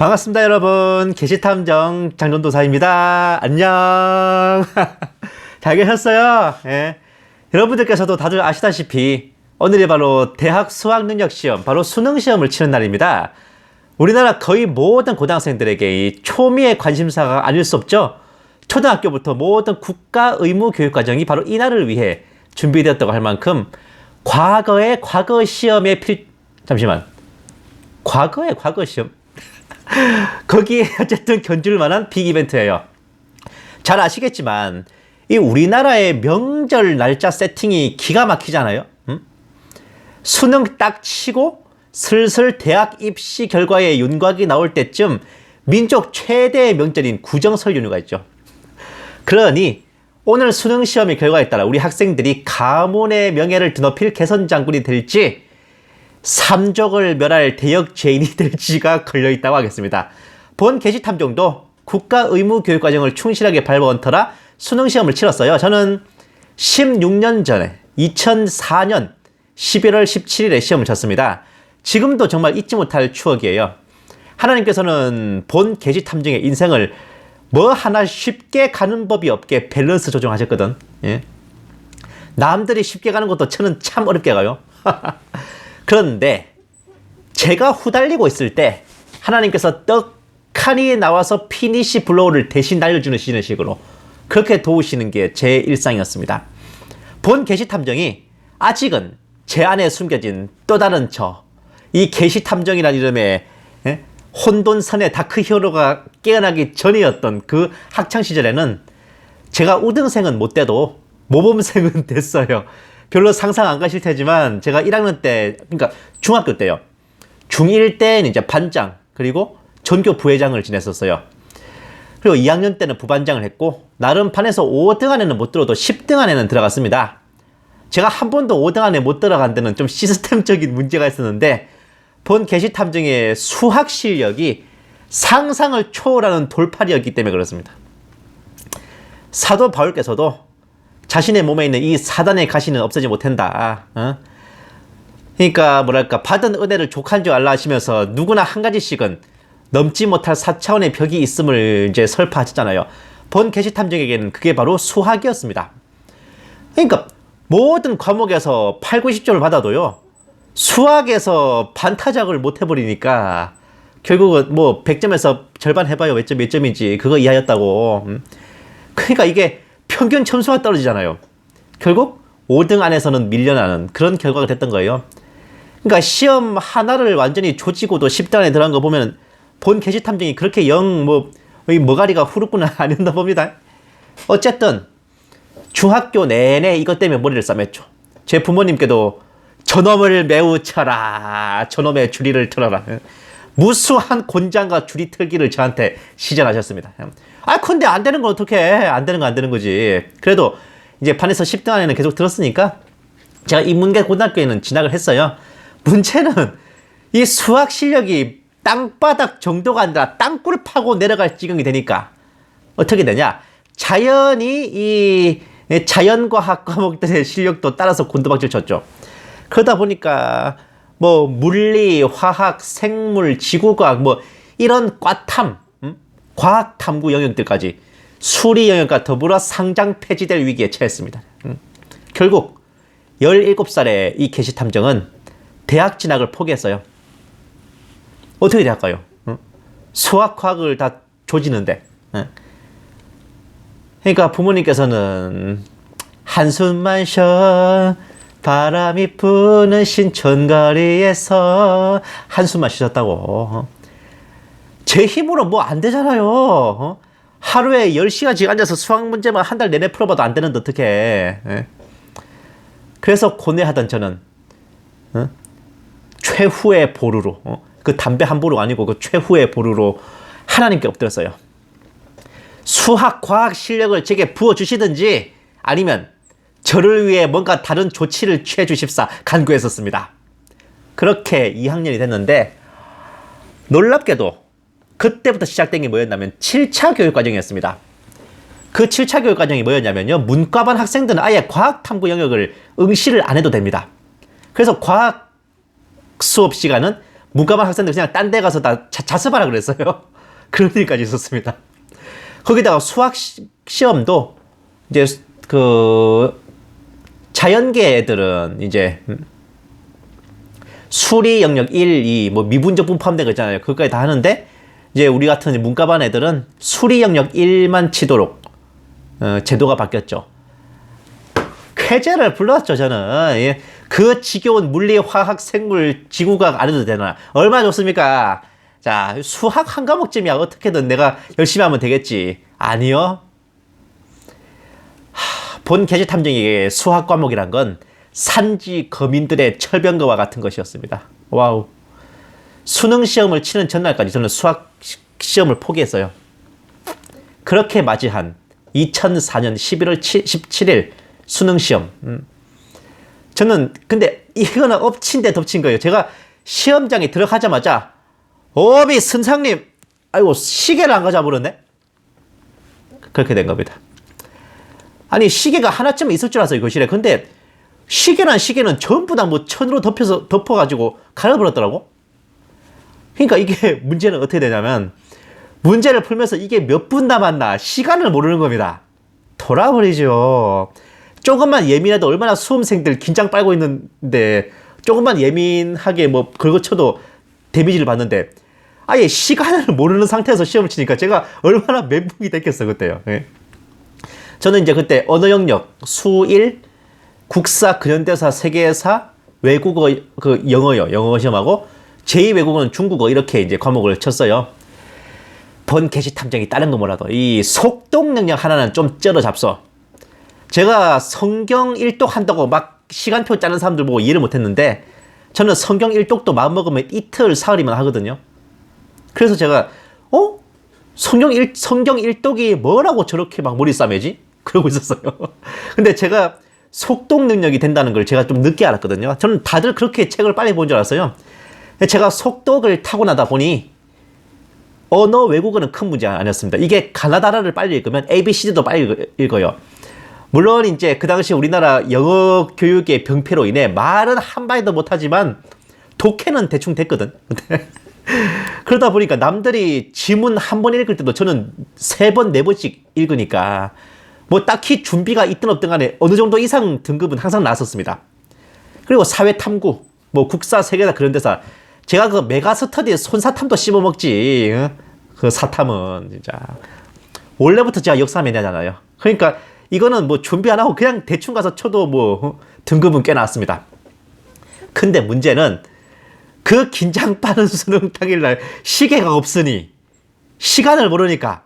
반갑습니다, 여러분. 계시탐정 장전도사입니다. 안녕. 잘 계셨어요? 예. 여러분들께서도 다들 아시다시피 오늘이 바로 대학 수학능력시험, 바로 수능시험을 치는 날입니다. 우리나라 거의 모든 고등학생들에게 이 초미의 관심사가 아닐 수 없죠. 초등학교부터 모든 국가 의무 교육과정이 바로 이 날을 위해 준비되었다고 할 만큼 과거의 과거 시험의 과거의 과거 시험? 거기에 어쨌든 견줄 만한 빅 이벤트예요. 잘 아시겠지만 이 우리나라의 명절 날짜 세팅이 기가 막히잖아요. 수능 딱 치고 슬슬 대학 입시 결과에 윤곽이 나올 때쯤 민족 최대의 명절인 구정설 연휴가 있죠. 그러니 오늘 수능 시험의 결과에 따라 우리 학생들이 가문의 명예를 드높일 개선장군이 될지 삼족을 멸할 대역죄인이 될지가 걸려있다고 하겠습니다. 본 계시탐정도 국가 의무 교육과정을 충실하게 밟아온 터라 수능 시험을 치렀어요. 저는 16년 전에 2004년 11월 17일에 시험을 쳤습니다. 지금도 정말 잊지 못할 추억이에요. 하나님께서는 본 계시탐정의 인생을 뭐 하나 쉽게 가는 법이 없게 밸런스 조정하셨거든. 예? 남들이 쉽게 가는 것도 저는 참 어렵게 가요. 그런데 제가 후달리고 있을 때 하나님께서 떡하니 나와서 피니시 블로우를 대신 날려주는 식으로 그렇게 도우시는 게 제 일상이었습니다. 본 계시탐정이 아직은 제 안에 숨겨진 또 다른 이 계시탐정이라는 이름의 혼돈선의 다크히어로가 깨어나기 전이었던 그 학창시절에는 제가 우등생은 못 돼도 모범생은 됐어요. 별로 상상 안 가실 테지만 제가 1학년 때, 그러니까 중학교 때요. 중1 때는 이제 반장, 그리고 전교 부회장을 지냈었어요. 그리고 2학년 때는 부반장을 했고, 나름 반에서 5등 안에는 못 들어도 10등 안에는 들어갔습니다. 제가 한 번도 5등 안에 못 들어간 데는 좀 시스템적인 문제가 있었는데, 본 계시탐정의 수학 실력이 상상을 초월하는 돌파력이었기 때문에 그렇습니다. 사도 바울께서도 자신의 몸에 있는 이 사단의 가시는 없애지 못한다. 그러니까 뭐랄까 받은 은혜를 족한 줄 알라 하시면서 누구나 한 가지씩은 넘지 못할 4차원의 벽이 있음을 이제 설파하셨잖아요. 본 계시탐정에게는 그게 바로 수학이었습니다. 그러니까 모든 과목에서 8, 90점을 받아도요. 수학에서 반타작을 못 해버리니까 결국은 뭐 100점에서 절반 해봐요. 몇 점인지 그거 이하였다고. 그러니까 이게 평균 점수가 떨어지잖아요. 결국 5등 안에서는 밀려나는 그런 결과가 됐던 거예요. 그러니까 시험 하나를 완전히 조지고도 10등 안에 들어간 거 보면 본 계시탐정이 그렇게 머가리가 후루꾸나 아니었나 봅니다. 어쨌든 중학교 내내 이것 때문에 머리를 싸맸죠. 제 부모님께도 저놈을 매우 쳐라. 저놈의 주리를 틀어라. 무수한 곤장과 주리 틀기를 저한테 시전하셨습니다. 근데 안 되는 건 어떡해. 안 되는 건 안 되는 거지. 그래도 이제 반에서 10등 안에는 계속 들었으니까 제가 인문계 고등학교에는 진학을 했어요. 문제는 이 수학 실력이 땅바닥 정도가 아니라 땅굴 파고 내려갈 지경이 되니까 어떻게 되냐. 자연히 이 자연과학 과목들의 실력도 따라서 곤두박질 쳤죠. 그러다 보니까 뭐 물리, 화학, 생물, 지구과학 이런 과탐, 과학 탐구 영역들까지 수리 영역과 더불어 상장 폐지될 위기에 처했습니다. 결국 17살의 이 계시탐정은 대학 진학을 포기했어요. 어떻게 될까요? 수학, 과학을 다 조지는데. 그러니까 부모님께서는 한숨만 쉬어 바람이 부는 신촌거리에서 한숨만 쉬셨다고. 제 힘으로 뭐 안 되잖아요. 하루에 10시간씩 앉아서 수학 문제만 한 달 내내 풀어봐도 안 되는데 어떡해. 그래서 고뇌하던 저는 최후의 보루로, 그 담배 한 보루가 아니고 그 최후의 보루로 하나님께 엎드렸어요. 수학, 과학 실력을 제게 부어주시든지 아니면 저를 위해 뭔가 다른 조치를 취해 주십사 간구했었습니다. 그렇게 2학년이 됐는데 놀랍게도 그때부터 시작된 게 뭐였냐면 7차 교육과정이었습니다. 그 7차 교육과정이 뭐였냐면요. 문과반 학생들은 아예 과학탐구 영역을 응시를 안 해도 됩니다. 그래서 과학 수업 시간은 문과반 학생들 그냥 딴 데 가서 다 자습하라 그랬어요. 그런 일까지 있었습니다. 거기다가 수학 시험도 이제 그 자연계 애들은 이제 수리 영역 1, 2, 뭐 미분적분 포함된 거 있잖아요. 그것까지 다 하는데 이제 우리 같은 문과반 애들은 수리 영역 1만 치도록 제도가 바뀌었죠. 쾌제를 불렀죠, 저는. 예. 그 지겨운 물리, 화학, 생물, 지구과학 안 해도 되나? 얼마나 좋습니까? 자, 수학 한 과목쯤이야. 어떻게든 내가 열심히 하면 되겠지. 아니요. 본 계제 탐정에게 수학 과목이란 건 산지 거민들의 철병거와 같은 것이었습니다. 와우. 수능 시험을 치는 전날까지 저는 수학 시험을 포기했어요. 그렇게 맞이한 2004년 11월 17일 수능 시험. 저는 근데 이거는 엎친 데 덮친 거예요. 제가 시험장에 들어가자마자 어비 선생님, 아이고 시계를 안 가져와 버렸네. 그렇게 된 겁니다. 아니 시계가 하나쯤 있을 줄 알았어요, 교실에. 근데 시계는 전부 다 뭐 천으로 덮어가지고 가려버렸더라고. 그러니까 이게 문제는 어떻게 되냐면 문제를 풀면서 이게 몇 분 남았나 시간을 모르는 겁니다. 돌아버리죠. 조금만 예민해도 얼마나 수험생들 긴장 빨고 있는데 조금만 예민하게 뭐 긁어쳐도 데미지를 받는데 아예 시간을 모르는 상태에서 시험을 치니까 제가 얼마나 멘붕이 됐겠어 그때요. 예. 저는 이제 그때 언어 영역 수1, 국사, 근현대사, 세계사, 외국어 그 영어요. 영어 시험하고 제2 외국어는 중국어 이렇게 이제 과목을 쳤어요. 본 게시 탐정이 다른 거 뭐라도 이 속독 능력 하나는 좀 쩔어 잡숴. 제가 성경 일독 한다고 막 시간표 짜는 사람들 보고 이해를 못했는데 저는 성경 일독도 마음먹으면 이틀 사흘이면 하거든요. 그래서 제가 성경 일독이 뭐라고 저렇게 막 머리 싸매지? 그러고 있었어요. 근데 제가 속독 능력이 된다는 걸 제가 좀 늦게 알았거든요. 저는 다들 그렇게 책을 빨리 본 줄 알았어요. 제가 속독을 타고나다 보니 언어 외국어는 큰 문제 아니었습니다. 이게 가나다라를 빨리 읽으면 ABCD도 빨리 읽어요. 물론 이제 그 당시 우리나라 영어 교육의 병폐로 인해 말은 한 마디도 못하지만 독해는 대충 됐거든. 그러다 보니까 남들이 지문 한 번 읽을 때도 저는 3번, 4번씩 읽으니까 뭐 딱히 준비가 있든 없든 간에 어느 정도 이상 등급은 항상 나왔었습니다. 그리고 사회탐구, 뭐 국사, 세계사 그런 데서 제가 그 메가스터디 손사탐도 씹어먹지. 그 사탐은 진짜 원래부터 제가 역사 매니아잖아요. 그러니까 이거는 뭐 준비 안 하고 그냥 대충 가서 쳐도 뭐 등급은 꽤 나왔습니다. 근데 문제는 그 긴장 빠른 수능 당일날 시계가 없으니 시간을 모르니까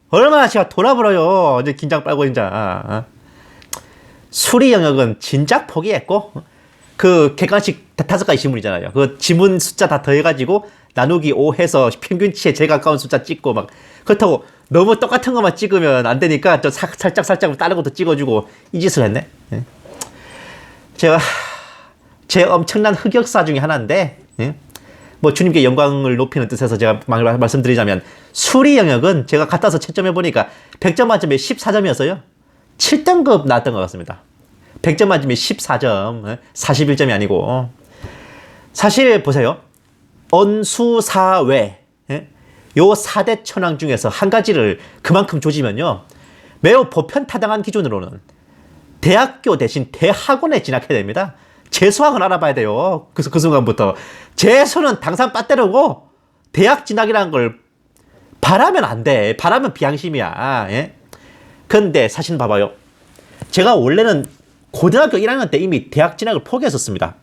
얼마나 제가 돌아버려요. 이제 긴장 빨고 이제 수리 영역은 진작 포기했고 그 객관식 5가지 지문이잖아요. 그 지문 숫자 다 더해가지고 나누기 5 해서 평균치에 제일 가까운 숫자 찍고 막 그렇다고 너무 똑같은 것만 찍으면 안 되니까 또 살짝 다른 것도 찍어주고 이 짓을 했네. 예. 제가 제 엄청난 흑역사 중에 하나인데 뭐 주님께 영광을 높이는 뜻에서 제가 말씀드리자면 수리 영역은 제가 갔다 와서 채점해 보니까 100점 만점에 14점이었어요. 7등급 나왔던 것 같습니다. 100점 만점에 14점, 41점이 아니고. 사실 보세요. 언수사외 요 4대 천왕 중에서 한 가지를 그만큼 조지면요. 매우 보편타당한 기준으로는 대학교 대신 대학원에 진학해야 됩니다. 재수학은 알아봐야 돼요. 그래서 그 순간부터 재수는 당산 빠떼르고 대학 진학이라는 걸 바라면 안 돼. 바라면 비양심이야. 예? 근데 사실 봐봐요. 제가 원래는 고등학교 1학년 때 이미 대학 진학을 포기했었습니다.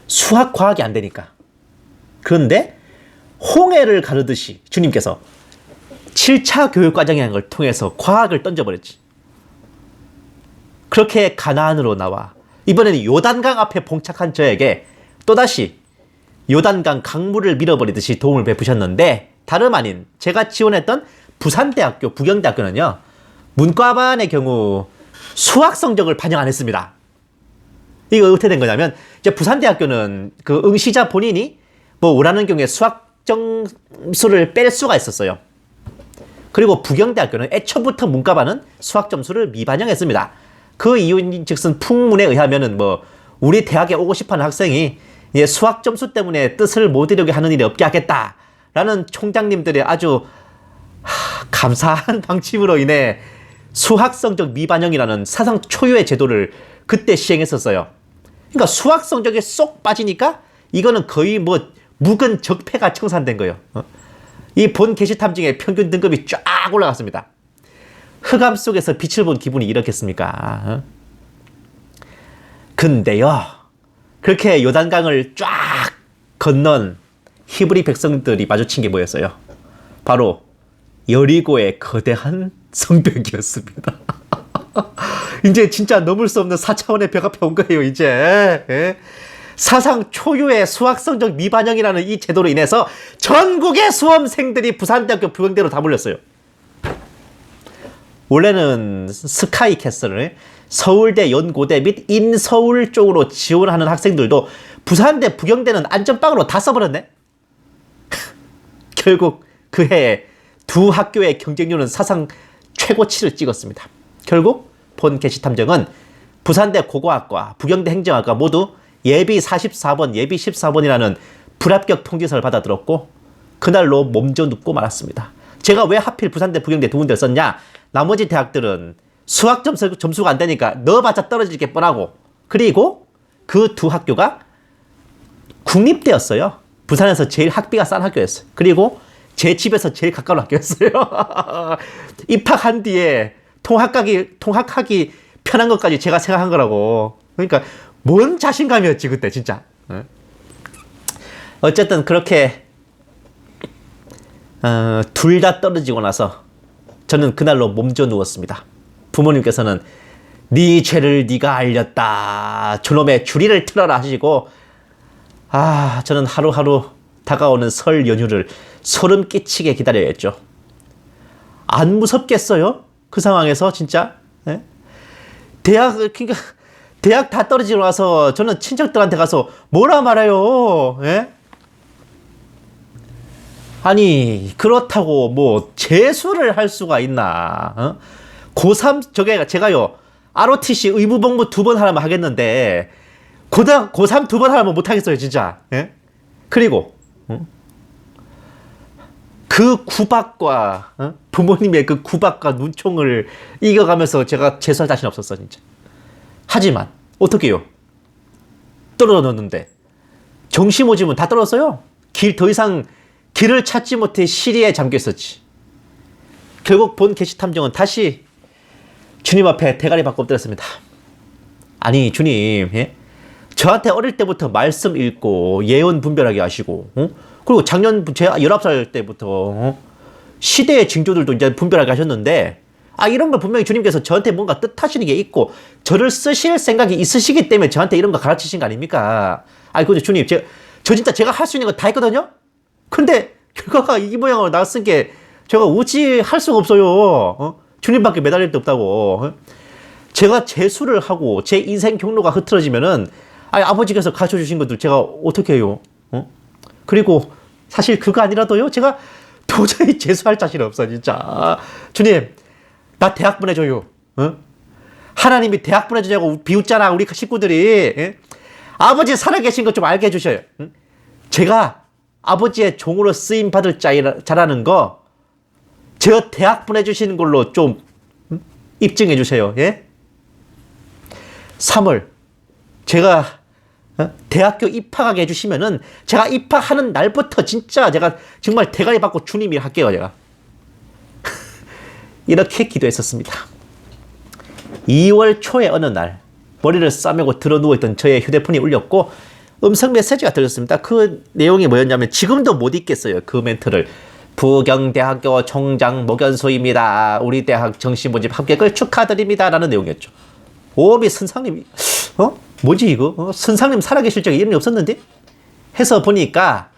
수학, 과학이 안 되니까. 그런데 홍해를 가르듯이 주님께서 7차 교육과정이라는 걸 통해서 과학을 던져버렸지. 그렇게 가나안으로 나와 이번에는 요단강 앞에 봉착한 저에게 또다시 요단강 강물을 밀어버리듯이 도움을 베푸셨는데 다름 아닌 제가 지원했던 부산대학교, 부경대학교는요. 문과반의 경우 수학 성적을 반영 안 했습니다. 이거 어떻게 된 거냐면 이제 부산대학교는 그 응시자 본인이 뭐 원하는 경우에 수학 점수를 뺄 수가 있었어요. 그리고 부경대학교는 애초부터 문과반은 수학 점수를 미반영했습니다. 그 이유인 즉슨 풍문에 의하면은 뭐 우리 대학에 오고 싶어하는 학생이 예, 수학 점수 때문에 뜻을 못 이루게 하는 일이 없게 하겠다라는 총장님들의 아주 감사한 방침으로 인해 수학 성적 미반영이라는 사상 초유의 제도를 그때 시행했었어요. 그러니까 수학 성적에 쏙 빠지니까 이거는 거의 뭐 묵은 적폐가 청산된 거예요. 이 본 게시탐정의 평균 등급이 쫙 올라갔습니다. 흑암 속에서 빛을 본 기분이 이렇겠습니까? 근데요, 그렇게 요단강을 쫙 건넌 히브리 백성들이 마주친 게 뭐였어요? 바로 여리고의 거대한 성벽이었습니다. 이제 진짜 넘을 수 없는 4차원의 벽 앞에 온 거예요, 이제. 예? 사상 초유의 수학 성적 미반영이라는 이 제도로 인해서 전국의 수험생들이 부산대학교 부경대로 다 몰렸어요. 원래는 스카이캐슬을 서울대, 연고대 및 인서울 쪽으로 지원하는 학생들도 부산대, 부경대는 안전빵으로 다 써버렸네. 결국 그 해에 두 학교의 경쟁률은 사상 최고치를 찍었습니다. 결국 본 게시탐정은 부산대 고고학과, 부경대 행정학과 모두 예비 44번, 예비 14번이라는 불합격 통지서를 받아들었고 그날로 몸져 눕고 말았습니다. 제가 왜 하필 부산대, 부경대 두 군데를 썼냐? 나머지 대학들은 수학 점수가 안 되니까 넣어봤자 떨어질 게 뻔하고, 그리고 그 두 학교가 국립대였어요. 부산에서 제일 학비가 싼 학교였어요. 그리고 제 집에서 제일 가까운 학교였어요. 입학한 뒤에 통학하기 편한 것까지 제가 생각한 거라고. 그러니까 뭔 자신감이었지 그때 진짜. 어쨌든 그렇게 둘 다 떨어지고 나서 저는 그날로 몸져 누웠습니다. 부모님께서는 네 죄를 네가 알렸다, 저놈의 주리를 틀어라 하시고, 저는 하루하루 다가오는 설 연휴를 소름 끼치게 기다려야 했죠. 안 무섭겠어요? 그 상황에서 진짜. 예? 그러니까 대학 다 떨어지고 나서 저는 친척들한테 가서 뭐라 말해요. 예? 아니 그렇다고 뭐 재수를 할 수가 있나? 고3 제가요 ROTC 의무복무 2번 하라면 하겠는데 고3 2번 하라면 못 하겠어요 진짜. 예? 그리고 그 구박과 부모님의 그 구박과 눈총을 이겨가면서 제가 재수할 자신 없었어 진짜. 하지만 어떻게 해요? 떨어졌는데 정시 모집은 다 떨어졌어요. 더 이상 길을 찾지 못해 시리에 잠겨 있었지. 결국 본 게시탐정은 다시 주님 앞에 대가리 받고 엎드렸습니다. 아니 주님, 예? 저한테 어릴 때부터 말씀 읽고 예언 분별하게 하시고, 그리고 작년 제가 19살 때부터 시대의 징조들도 이제 분별하게 하셨는데, 이런 걸 분명히 주님께서 저한테 뭔가 뜻하시는 게 있고 저를 쓰실 생각이 있으시기 때문에 저한테 이런 거 가르치신 거 아닙니까? 근데 주님, 저 진짜 제가 할 수 있는 거 다 했거든요? 근데 결과가 이 모양으로 나왔은 게 제가 어찌할 수가 없어요. 주님밖에 매달릴 데 없다고. 제가 재수를 하고 제 인생 경로가 흐트러지면은 아버지께서 가르쳐 주신 것들 제가 어떻게 해요? 그리고 사실 그거 아니라도요, 제가 도저히 재수할 자신 없어 진짜. 주님, 나 대학 보내줘요. 하나님이 대학 보내주냐고 비웃잖아 우리 식구들이. 예? 아버지 살아계신 것 좀 알게 해주셔요. 제가 아버지의 종으로 쓰임 받을 자라는 거 저 대학 보내주시는 걸로 좀 입증해 주세요. 예? 3월 제가 대학교 입학하게 해주시면은 제가 입학하는 날부터 진짜 제가 정말 대가리 받고 주님이 할게요 제가. 이렇게 기도했었습니다. 2월 초의 어느 날 머리를 싸매고 들어 누워있던 저의 휴대폰이 울렸고 음성 메시지가 들렸습니다. 그 내용이 뭐였냐면 지금도 못 잊겠어요. 그 멘트를. 부경대학교 총장 목연소입니다. 우리 대학 정시 모집 합격을 축하드립니다. 라는 내용이었죠. 오비 선상님이 뭐지 이거? 선상님 살아계실 적에 이름이 없었는데? 해서 보니까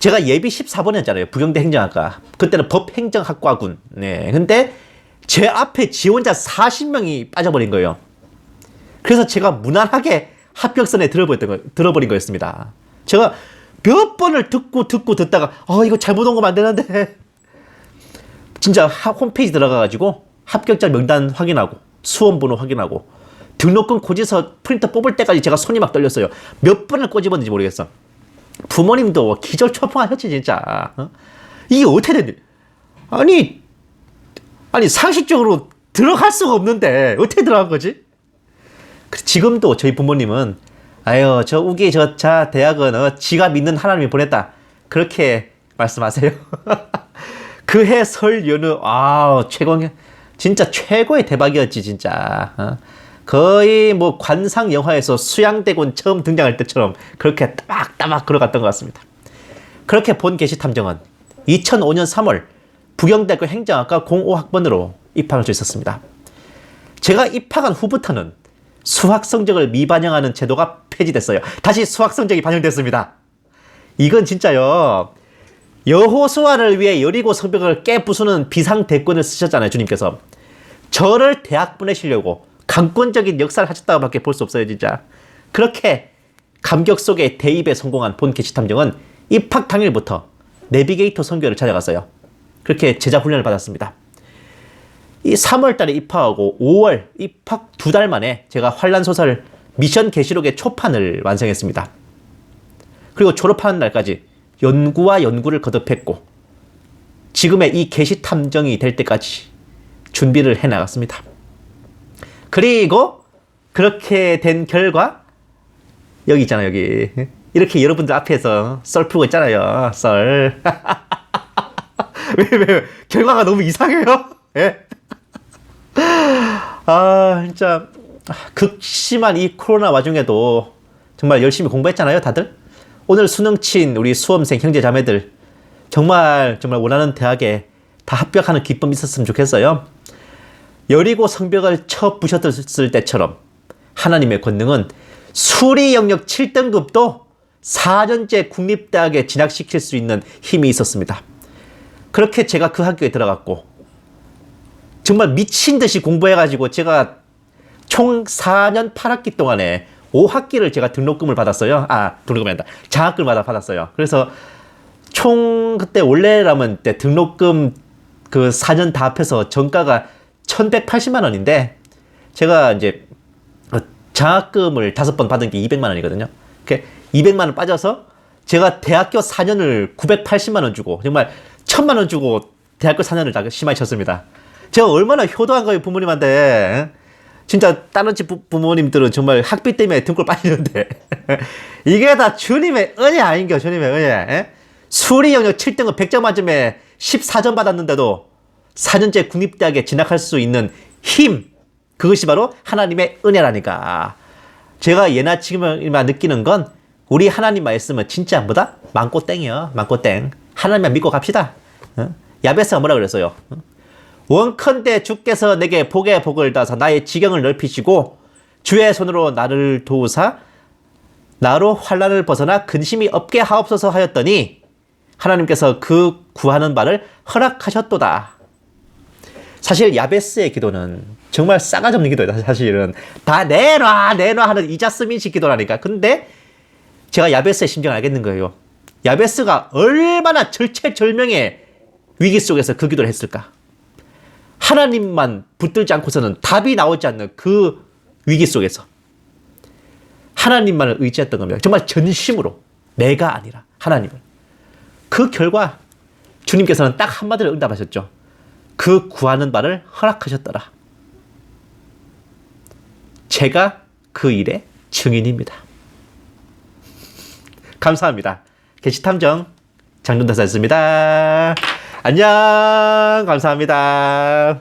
제가 예비 14번이었잖아요. 부경대 행정학과. 그때는 법행정학과군. 네. 근데 제 앞에 지원자 40명이 빠져버린 거예요. 그래서 제가 무난하게 합격선에 들어버린 거였습니다. 제가 몇 번을 듣다가 이거 잘못 온 거면 안 되는데 진짜 홈페이지 들어가가지고 합격자 명단 확인하고 수험번호 확인하고 등록금 고지서 프린터 뽑을 때까지 제가 손이 막 떨렸어요. 몇 번을 꼬집었는지 모르겠어. 부모님도 기절초풍하셨지 진짜. 이게 어떻게 됐니? 아니 상식적으로 들어갈 수가 없는데 어떻게 들어간 거지? 지금도 저희 부모님은 아유 저 우기 자 대학은 지가 믿는 하나님이 보냈다 그렇게 말씀하세요. 그해 설 연휴 진짜 최고의 대박이었지 진짜. 거의 뭐 관상 영화에서 수양대군 처음 등장할 때처럼 그렇게 따박따박 걸어갔던 것 같습니다. 그렇게 본 게시탐정은 2005년 3월 부경대학교 행정학과 05학번으로 입학할 수 있었습니다. 제가 입학한 후부터는 수학 성적을 미반영하는 제도가 폐지됐어요. 다시 수학 성적이 반영됐습니다. 이건 진짜요. 여호수아를 위해 여리고 성벽을 깨부수는 비상대권을 쓰셨잖아요. 주님께서. 저를 대학 보내시려고 강권적인 역사를 하셨다고 밖에 볼 수 없어요. 진짜. 그렇게 감격 속에 대입에 성공한 본 게시탐정은 입학 당일부터 내비게이터 선교를 찾아갔어요. 그렇게 제자 훈련을 받았습니다. 이 3월 달에 입학하고 5월 입학 2달 만에 제가 환란소설 미션 계시록의 초판을 완성했습니다. 그리고 졸업하는 날까지 연구와 연구를 거듭했고 지금의 이 게시탐정이 될 때까지 준비를 해나갔습니다. 그리고 그렇게 된 결과 여기 있잖아요. 여기 이렇게 여러분들 앞에서 썰 풀고 있잖아요. 썰. 왜 결과가 너무 이상해요? 예? 진짜 극심한 이 코로나 와중에도 정말 열심히 공부했잖아요, 다들. 오늘 수능 친 우리 수험생 형제 자매들 정말 원하는 대학에 다 합격하는 기쁨이 있었으면 좋겠어요. 여리고 성벽을 쳐 부셨을 때처럼 하나님의 권능은 수리 영역 7등급도 4년제 국립대학에 진학시킬 수 있는 힘이 있었습니다. 그렇게 제가 그 학교에 들어갔고 정말 미친 듯이 공부해가지고 제가 총 4년 8학기 동안에 5학기를 제가 등록금을 받았어요. 등록금이 아니라 장학금을 받았어요. 그래서 총 그때 원래라면 때 등록금 그 4년 다 합해서 정가가 1180만 원인데 제가 이제 장학금을 5번 받은 게 200만 원이거든요. 200만 원 빠져서 제가 대학교 4년을 980만 원 주고 정말 1000만 원 주고 대학교 4년을 다 심하게 쳤습니다. 제가 얼마나 효도한 거예요, 부모님한테. 진짜 다른 집 부모님들은 정말 학비 때문에 등골 빠지는데 이게 다 주님의 은혜 아닌겨, 주님의 은혜. 수리 영역 7등급 100점 만점에 14점 받았는데도 4년제 국립대학에 진학할 수 있는 힘, 그것이 바로 하나님의 은혜라니까. 제가 예나 지금이나 느끼는 건 우리 하나님 말씀은 진짜 뭐다? 망고땡이요. 망고땡. 하나님만 믿고 갑시다. 야베스가 뭐라 그랬어요? 원컨대 주께서 내게 복의 복을 다사 나의 지경을 넓히시고 주의 손으로 나를 도우사 나로 환난을 벗어나 근심이 없게 하옵소서 하였더니 하나님께서 그 구하는 바를 허락하셨도다. 사실 야베스의 기도는 정말 싸가지 없는 기도예요. 사실은 다 내놔 하는 이자스민식 기도라니까. 근데 제가 야베스의 심정을 알겠는 거예요. 야베스가 얼마나 절체절명의 위기 속에서 그 기도를 했을까. 하나님만 붙들지 않고서는 답이 나오지 않는 그 위기 속에서 하나님만을 의지했던 겁니다. 정말 전심으로, 내가 아니라 하나님을. 그 결과 주님께서는 딱 한마디로 응답하셨죠. 그 구하는 바를 허락하셨더라. 제가 그 일의 증인입니다. 감사합니다. 게시탐정 장준다사였습니다. 안녕. 감사합니다.